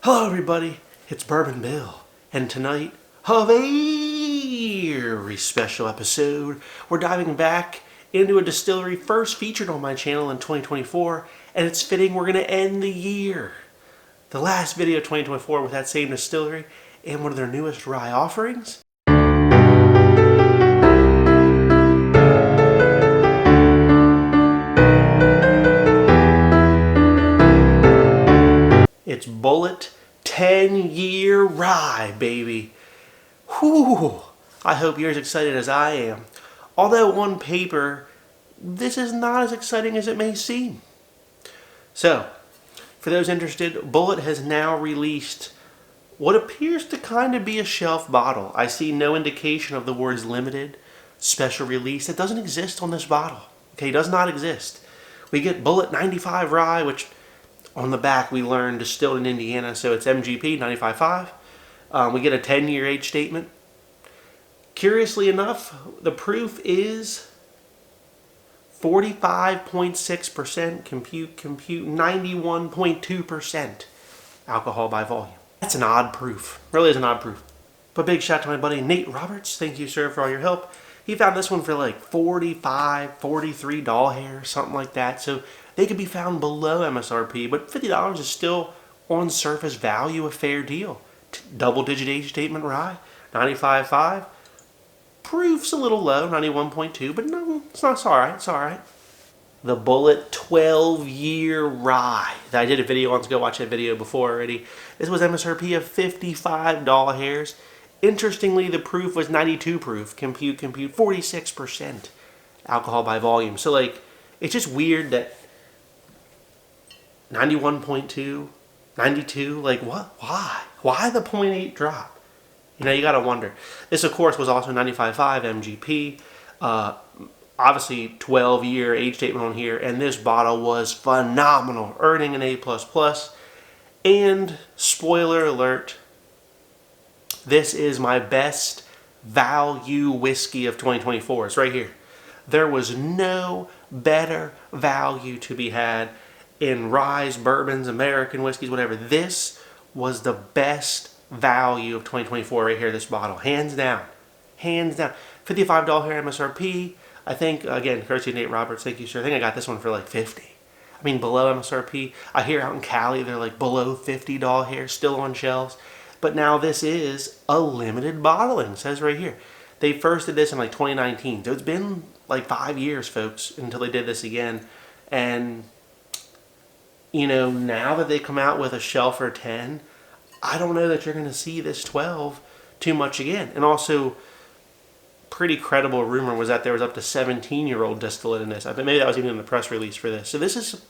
Hello everybody, it's Bourbon Bill, and tonight, a very special episode. We're diving back into a distillery first featured on my channel in 2024, and it's fitting we're going to end the year. The last video of 2024 with that same distillery and one of their newest rye offerings. It's Bulleit 10-year rye, baby. Whew! I hope you're as excited as I am. Although on paper, this is not as exciting as it may seem. So, for those interested, Bulleit has now released what appears to kind of be a shelf bottle. I see no indication of the words limited, special release. It doesn't exist on this bottle. Okay, it does not exist. We get Bulleit 95 rye, which on the back we learned distilled in Indiana, so it's MGP 95.5. We get a 10-year age statement. Curiously enough, the proof is 45.6%, compute 91.2% alcohol by volume. That's an odd proof. Really is an odd proof. But big shout out to my buddy Nate Roberts. Thank you, sir, for all your help. He found this one for like $45, $43 hair, something like that. So they could be found below MSRP, but $50 is still on surface value a fair deal. Double-digit age statement rye, 95.5. Proof's a little low, 91.2, but no, it's all right. It's all right. The Bulleit 12-year rye. I did a video on, so go watch that video before already. This was MSRP of $55 hairs. Interestingly, the proof was 92 proof. Compute 46% alcohol by volume. So like, it's just weird that 91.2, 92, like what? Why? Why the 0.8 drop? You know, you gotta wonder. This, of course, was also 95.5 MGP. Obviously, 12-year age statement on here, and this bottle was phenomenal, earning an A++. And, spoiler alert, this is my best value whiskey of 2024. It's right here. There was no better value to be had in ryes, bourbons, American whiskeys, whatever. This was the best value of 2024 right here, this bottle. Hands down. Hands down. $55 here MSRP. I think, again, courtesy of Nate Roberts, thank you, sir. I think I got this one for like $50. I mean, below MSRP. I hear out in Cali, they're like below $50 here, still on shelves. But now this is a limited bottling, it says right here. They first did this in like 2019. So it's been like 5 years, folks, until they did this again. And, you know, now that they come out with a shelf for 10, I don't know that you're going to see this 12 too much again. And also, pretty credible rumor was that there was up to 17-year-old distillate in this. I think maybe that was even in the press release for this. So this is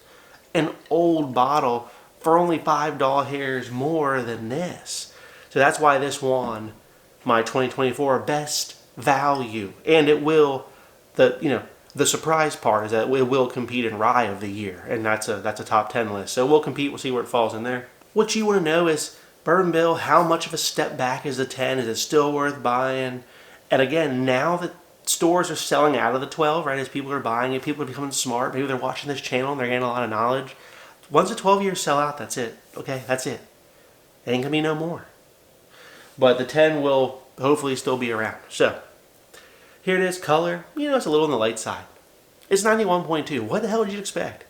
an old bottle for only $5 hairs more than this. So that's why this won my 2024 best value. And it will, the surprise part is that it will compete in Rye of the Year. And that's a top 10 list. So we'll compete, we'll see where it falls in there. What you want to know is, Bourbon Bill, how much of a step back is the 10? Is it still worth buying? And again, now that stores are selling out of the 12, right, as people are buying it, people are becoming smart, maybe they're watching this channel and they're getting a lot of knowledge. Once the 12 years sell out, that's it. Okay, that's it. Ain't gonna be no more. But the 10 will hopefully still be around. So, here it is, color. You know, it's a little on the light side. It's 91.2. What the hell did you expect?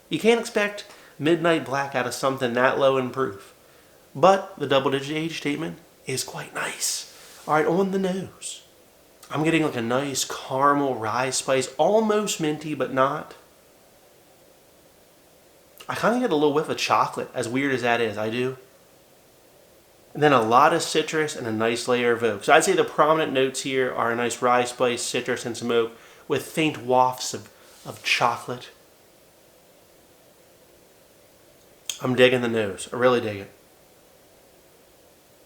You can't expect midnight black out of something that low in proof. But the double-digit age statement is quite nice. All right, on the nose. I'm getting like a nice caramel rye spice, almost minty, but not. I kind of get a little whiff of chocolate, as weird as that is, I do. And then a lot of citrus and a nice layer of oak. So I'd say the prominent notes here are a nice rye spice, citrus, and some oak, with faint wafts of chocolate. I'm digging the nose. I really dig it.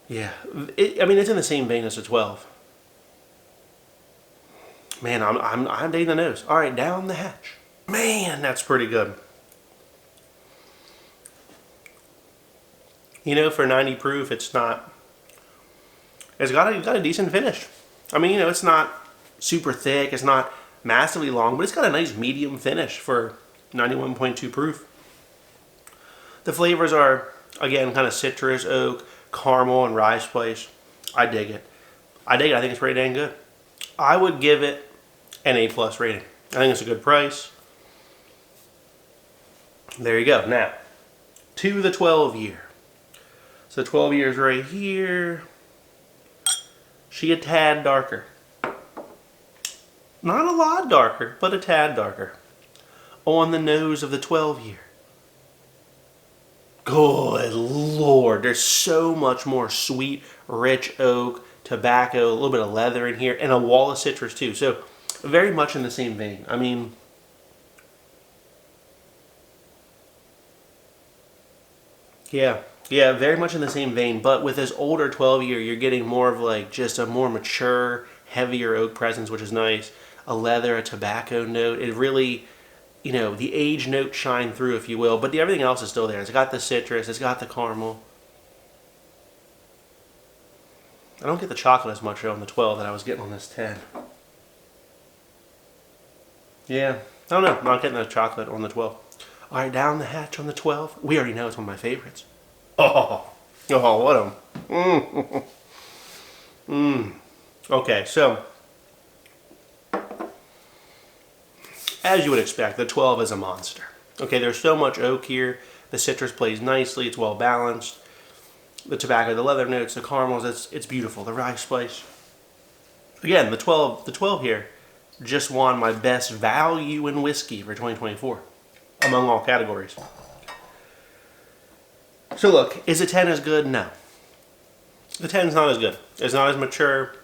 Yeah, I mean, it's in the same vein as a 12. Man, I'm digging the nose. All right, down the hatch. Man, that's pretty good. You know, for 90 proof, it's got a decent finish. I mean, you know, it's not super thick, it's not massively long, but it's got a nice medium finish for 91.2 proof. The flavors are Again, kind of citrus, oak, caramel, and rye spice. I dig it. I dig it. I think it's pretty dang good. I would give it an A+ rating. I think it's a good price. There you go. Now, to the 12 year. So 12 years right here. She a tad darker. Not a lot darker, but a tad darker. On the nose of the 12 year. Good Lord, there's so much more sweet, rich oak, tobacco, a little bit of leather in here, and a wall of citrus too. So very much in the same vein. I mean, yeah, very much in the same vein. But with this older 12 year, you're getting more of like just a more mature, heavier oak presence, which is nice. A leather, a tobacco note. It really, you know, the age note shine through, if you will, but everything else is still there. It's got the citrus, it's got the caramel. I don't get the chocolate as much on the 12 that I was getting on this 10. Yeah, I don't know. I'm not getting the chocolate on the 12. All right, down the hatch on the 12. We already know it's one of my favorites. Oh, what a... Okay, so... as you would expect, the 12 is a monster. Okay, there's so much oak here. The citrus plays nicely. It's well balanced. The tobacco, the leather notes, the caramels, it's beautiful. The rye spice. Again, the 12 here just won my best value in whiskey for 2024 among all categories. So look, is a 10 as good? No. The 10's not as good. It's not as mature,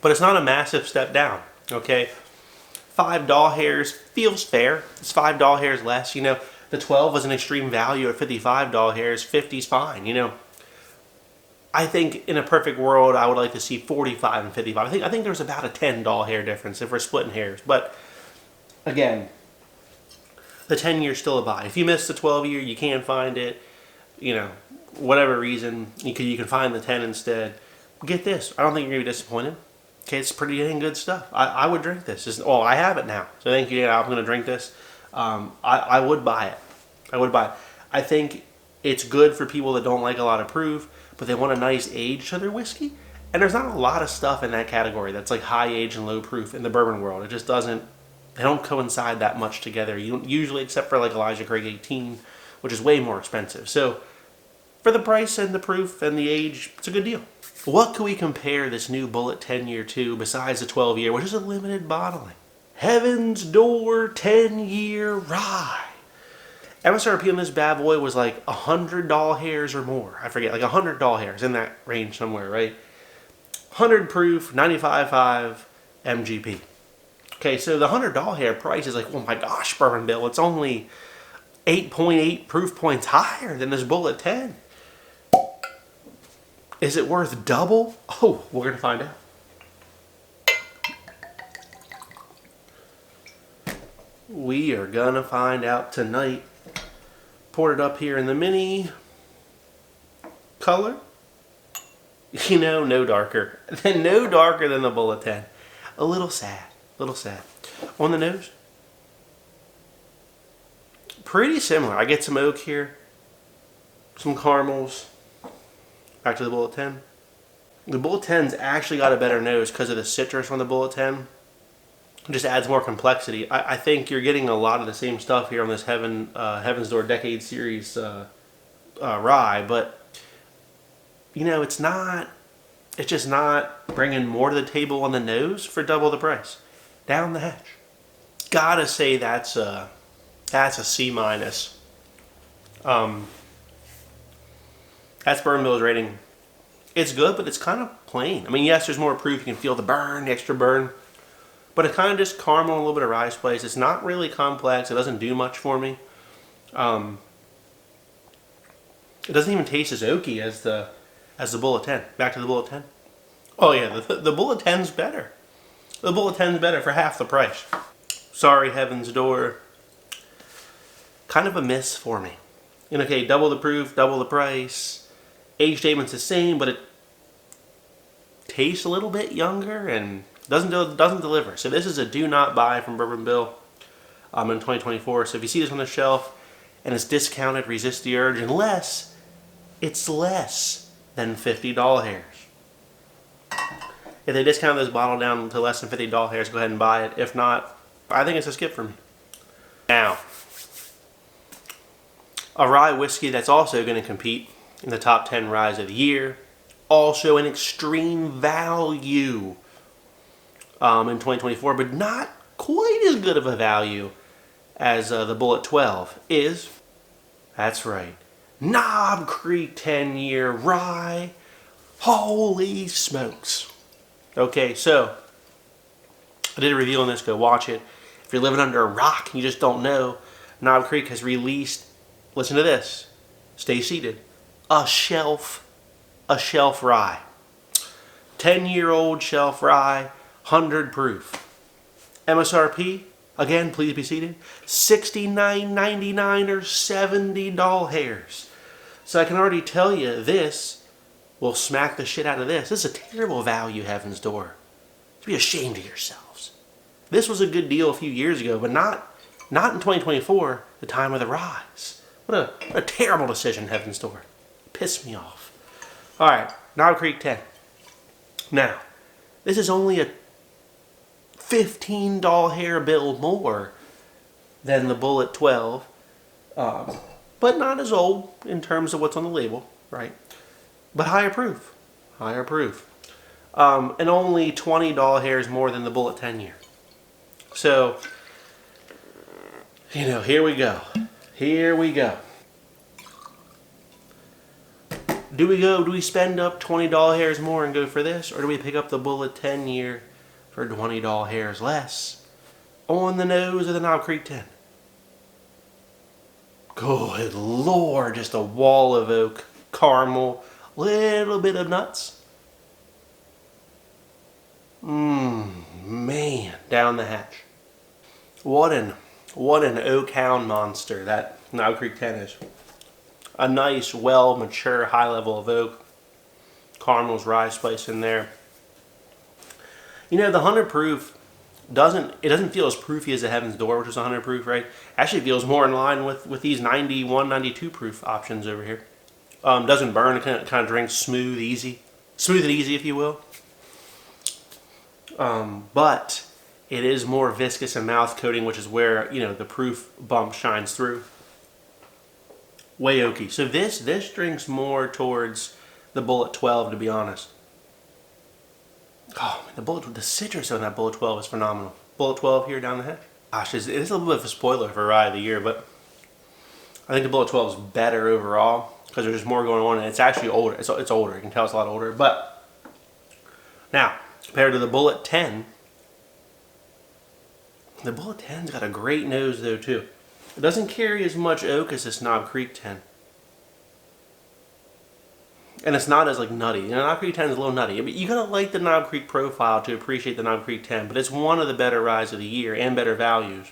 but it's not a massive step down. Okay. 5 doll hairs feels fair. It's 5 doll hairs less. You know, the 12 was an extreme value at 55 doll hairs. 50's fine. You know, I think in a perfect world, I would like to see 45 and 55. I think there's about a 10 doll hair difference if we're splitting hairs. But again, the 10 year still a buy. If you missed the 12 year, you can't find it. You know, whatever reason, you can find the 10 instead. Get this. I don't think you're gonna be disappointed. Okay, it's pretty dang good stuff. I would drink this. Well, I have it now. So thank you. I'm going to drink this. I would buy it. I would buy it. I think it's good for people that don't like a lot of proof, but they want a nice age to their whiskey. And there's not a lot of stuff in that category that's like high age and low proof in the bourbon world. It just doesn't, they don't coincide that much together. You don't usually, except for like Elijah Craig 18, which is way more expensive. So for the price and the proof and the age, it's a good deal. What can we compare this new Bulleit 10-year to besides the 12-year, which is a limited bottling? Heaven's Door 10-year rye. MSRP on this bad boy was like 100 doll hairs or more. I forget, like 100 doll hairs, in that range somewhere, right? 100 proof, 95.5 MGP. Okay, so the 100 doll hair price is like, oh my gosh, Bourbon Bill, it's only 8.8 proof points higher than this Bulleit 10. Is it worth double? Oh, we're going to find out. We are going to find out tonight. Poured it up here in the mini color. You know, no darker. No darker than the Bulleit 10. A little sad. A little sad. On the nose. Pretty similar. I get some oak here. Some caramels. Back to the Bulleit 10. The Bulleit 10's actually got a better nose because of the citrus on the Bulleit 10. It just adds more complexity. I think you're getting a lot of the same stuff here on this Heaven's Door Decade Series rye, but you know, it's just not bringing more to the table on the nose for double the price. Down the hatch. Gotta say that's a C-. That's Bourbon Bill's rating. It's good, but it's kind of plain. I mean, yes, there's more proof. You can feel the burn, the extra burn. But it's kind of just caramel and a little bit of rye spice. It's not really complex. It doesn't do much for me. It doesn't even taste as oaky as the Bulleit 10. Back to the Bulleit 10. Oh yeah, the Bulleit 10's better. The Bulleit 10's better for half the price. Sorry, Heaven's Door. Kind of a miss for me. And okay, double the proof, double the price. Age statement's the same, but it tastes a little bit younger and doesn't deliver. So this is a do not buy from Bourbon Bill in 2024. So if you see this on the shelf and it's discounted, resist the urge, unless it's less than $50 hairs. If they discount this bottle down to less than $50 hairs, go ahead and buy it. If not, I think it's a skip for me. Now, a rye whiskey that's also going to compete in the top 10 ryes of the year. Also an extreme value in 2024, but not quite as good of a value as the Bulleit 12 is, that's right, Knob Creek 10-year rye. Holy smokes. Okay, so I did a review on this. Go watch it. If you're living under a rock and you just don't know, Knob Creek has released, listen to this, stay seated, a shelf rye. 10-year-old shelf rye, 100 proof. MSRP, again, please be seated, $69.99 or $70 hairs. So I can already tell you this will smack the shit out of this. This is a terrible value, Heaven's Door. To be ashamed of yourselves. This was a good deal a few years ago, but not in 2024, the time of the rise. What a terrible decision, Heaven's Door. Pissed me off. Alright, Knob Creek 10. Now, this is only a $15 hair bill more than the Bulleit 12, but not as old in terms of what's on the label, right? But higher proof. And only $20 hairs more than the Bulleit 10 year. So, here we go. Do we spend up $20 hairs more and go for this? Or do we pick up the Bulleit 10 year for $20 hairs less on the nose of the Knob Creek 10? Good Lord, just a wall of oak, caramel, little bit of nuts. Man, down the hatch. What an oak hound monster that Knob Creek 10 is. A nice, well, mature, high level of oak. Caramel's rye spice in there. The 100 proof doesn't feel as proofy as the Heaven's Door, which is 100 proof, right? Actually feels more in line with these 91, 92 proof options over here. Doesn't burn, it kind of drinks smooth and easy, if you will. But it is more viscous and mouth coating, which is where the proof bump shines through. Way oaky. So this drinks more towards the Bulleit 12, to be honest. Oh, man, the citrus on that Bulleit 12 is phenomenal. Bulleit 12 here down the hatch. Gosh, it is a little bit of a spoiler for Rye of the Year, but I think the Bulleit 12 is better overall because there's just more going on, and it's actually older. It's older. You can tell it's a lot older. But now, compared to the Bulleit 10, the Bulleit 10's got a great nose though too. It doesn't carry as much oak as this Knob Creek 10. And it's not as nutty. Knob Creek 10 is a little nutty. You gotta like the Knob Creek profile to appreciate the Knob Creek 10, but it's one of the better ryes of the year and better values.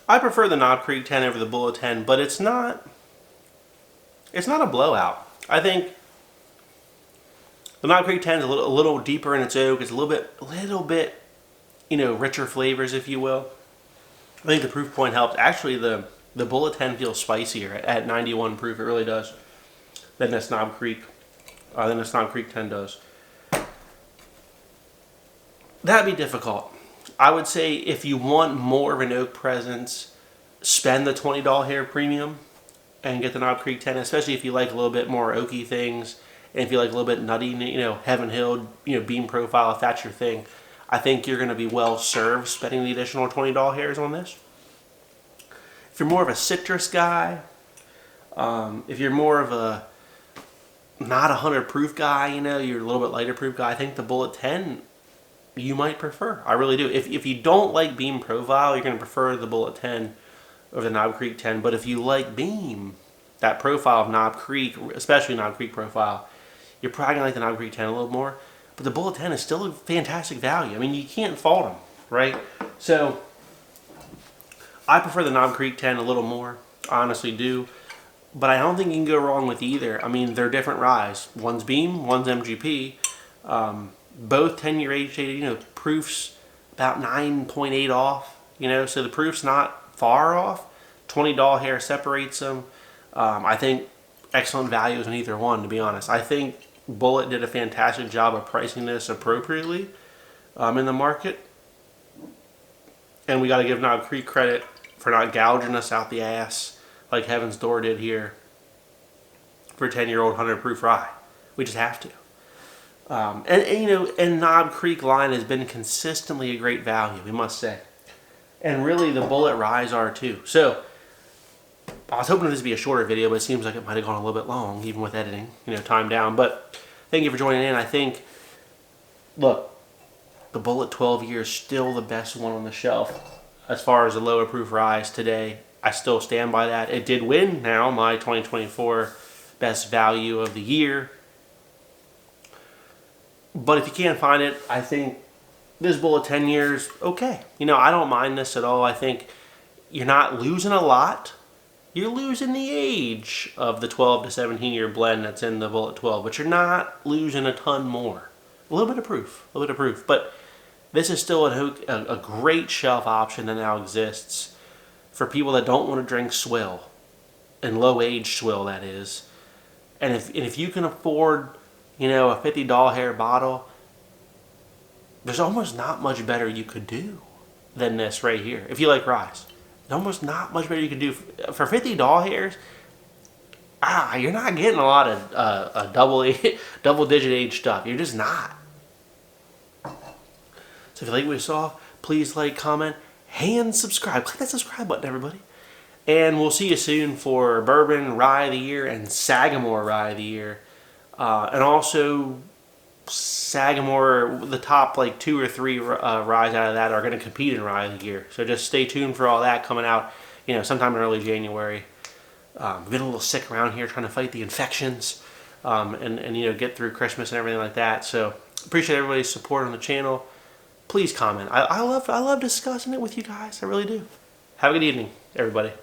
I prefer the Knob Creek 10 over the Bulleit 10, but it's not a blowout. I think the Knob Creek 10 is a little deeper in its oak. It's a little bit, richer flavors, if you will. I think the proof point helps. Actually, the Bulleit 10 feels spicier at 91 proof. It really does. Than this Knob Creek 10 does. That'd be difficult. I would say if you want more of an oak presence, spend the $20 hair premium and get the Knob Creek 10, especially if you like a little bit more oaky things. And if you like a little bit nutty, Heaven Hill, beam profile, if that's your thing, I think you're going to be well served spending the additional $20 hairs on this. If you're more of a citrus guy, if you're more of a not 100 proof guy, you're a little bit lighter proof guy, I think the Bulleit 10 you might prefer. I really do. If you don't like beam profile, you're going to prefer the Bulleit 10 over the Knob Creek 10. But if you like beam, that profile of Knob Creek, especially Knob Creek profile, you're probably going to like the Knob Creek 10 a little more. But the Bulleit 10 is still a fantastic value. I mean, you can't fault them, right? So, I prefer the Knob Creek 10 a little more. I honestly do. But I don't think you can go wrong with either. I mean, they're different ryes. One's beam, one's MGP. Both 10-year age dated, proof's about 9.8 off. So the proof's not far off. $20 hair separates them. I think excellent values in either one, to be honest. I think Bulleit did a fantastic job of pricing this appropriately in the market. And we got to give Knob Creek credit for not gouging us out the ass like Heaven's Door did here for 10-year-old 100 proof rye. We just have to. And Knob Creek line has been consistently a great value, we must say. And really the Bulleit ryes are too. So I was hoping this would be a shorter video, but it seems like it might have gone a little bit long, even with editing, time down. But thank you for joining in. I think, look, the Bulleit 12 year is still the best one on the shelf as far as the lower proof ryes today. I still stand by that. It did win now my 2024 best value of the year. But if you can't find it, I think this Bulleit 10 years, okay. I don't mind this at all. I think you're not losing a lot. You're losing the age of the 12 to 17 year blend that's in the Bulleit 12, but you're not losing a ton more. A little bit of proof, but this is still a great shelf option that now exists for people that don't want to drink swill, and low age swill, that is. And if you can afford, a $50 hair bottle, there's almost not much better you could do than this right here. If you like ryes, there's almost not much better you could do for $50 hairs. You're not getting a lot of double digit age stuff. You're just not. So if you like what you saw, please like, comment, and subscribe. Click that subscribe button, everybody. And we'll see you soon for Bourbon Rye of the Year and Sagamore Rye of the Year. And also Sagamore, the top 2 or 3 ryes out of that are going to compete in Rye of the Year. So just stay tuned for all that coming out, sometime in early January. I've been a little sick around here trying to fight the infections and get through Christmas and everything like that. So appreciate everybody's support on the channel. Please comment. I love discussing it with you guys. I really do. Have a good evening, everybody.